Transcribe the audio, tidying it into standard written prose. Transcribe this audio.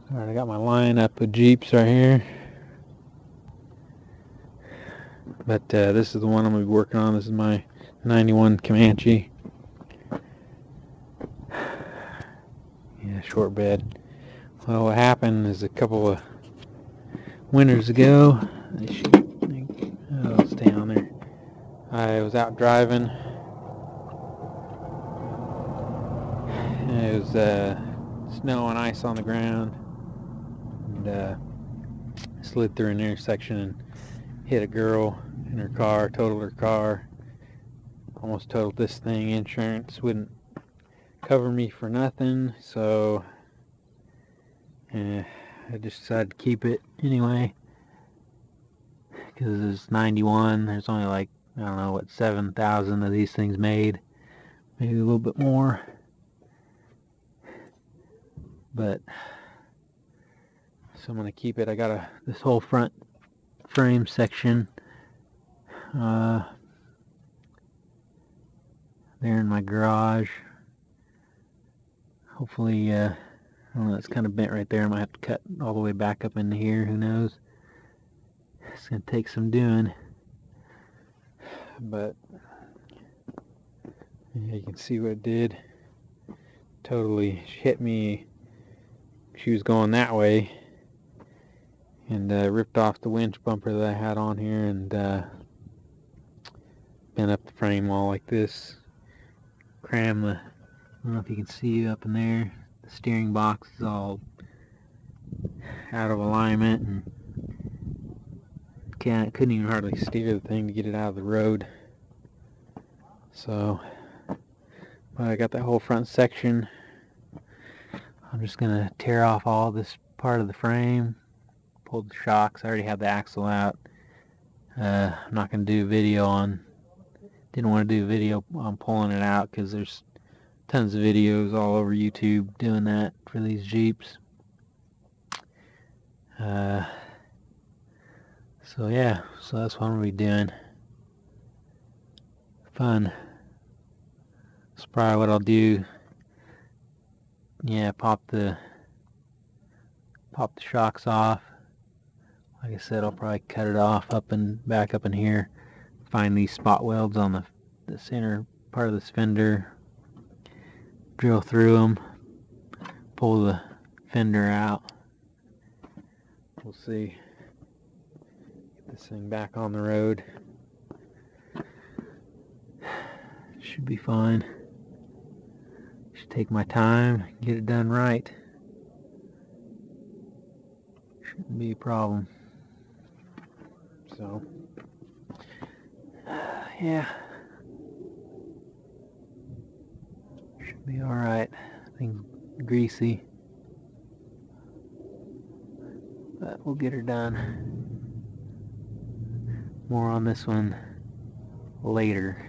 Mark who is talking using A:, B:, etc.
A: Alright, I got my lineup of Jeeps right here. But this is the one I'm going to be working on. This is my 91 Comanche. Yeah, short bed. Well, what happened is a couple of winters ago, I'll stay on there. I was out driving. It was snow and ice on the ground, and slid through an intersection and hit a girl in her car, totaled her car. Almost totaled this thing. Insurance wouldn't cover me for nothing, so I just decided to keep it anyway, because it's 91. There's only like, I don't know what, 7,000 of these things made, maybe a little bit more, but so I'm gonna keep it. I got this whole front frame section there in my garage. Hopefully, I don't know, it's kind of bent right there. I might have to cut all the way back up into here, who knows. It's gonna take some doing, but yeah, you can see what it did. Totally hit me. She was going that way, and ripped off the winch bumper that I had on here, and bent up the frame all like this. Cram the, I don't know if you can see up in there, the steering box is all out of alignment, and couldn't even hardly steer the thing to get it out of the road. So I got that whole front section. I'm just gonna tear off all this part of the frame, pull the shocks. I already have the axle out. I'm not gonna do a video on, didn't want to do a video on pulling it out, because there's tons of videos all over YouTube doing that for these Jeeps. So yeah, so that's what I'm gonna be doing. Fun. That's probably what I'll do. Yeah, pop the shocks off. Like I said, I'll probably cut it off back up in here. Find these spot welds on the center part of this fender. Drill through them. Pull the fender out. We'll see. Get this thing back on the road. Should be fine. Should take my time, get it done right. Shouldn't be a problem. So, yeah. Should be alright. Thing's greasy, but we'll get her done. More on this one later.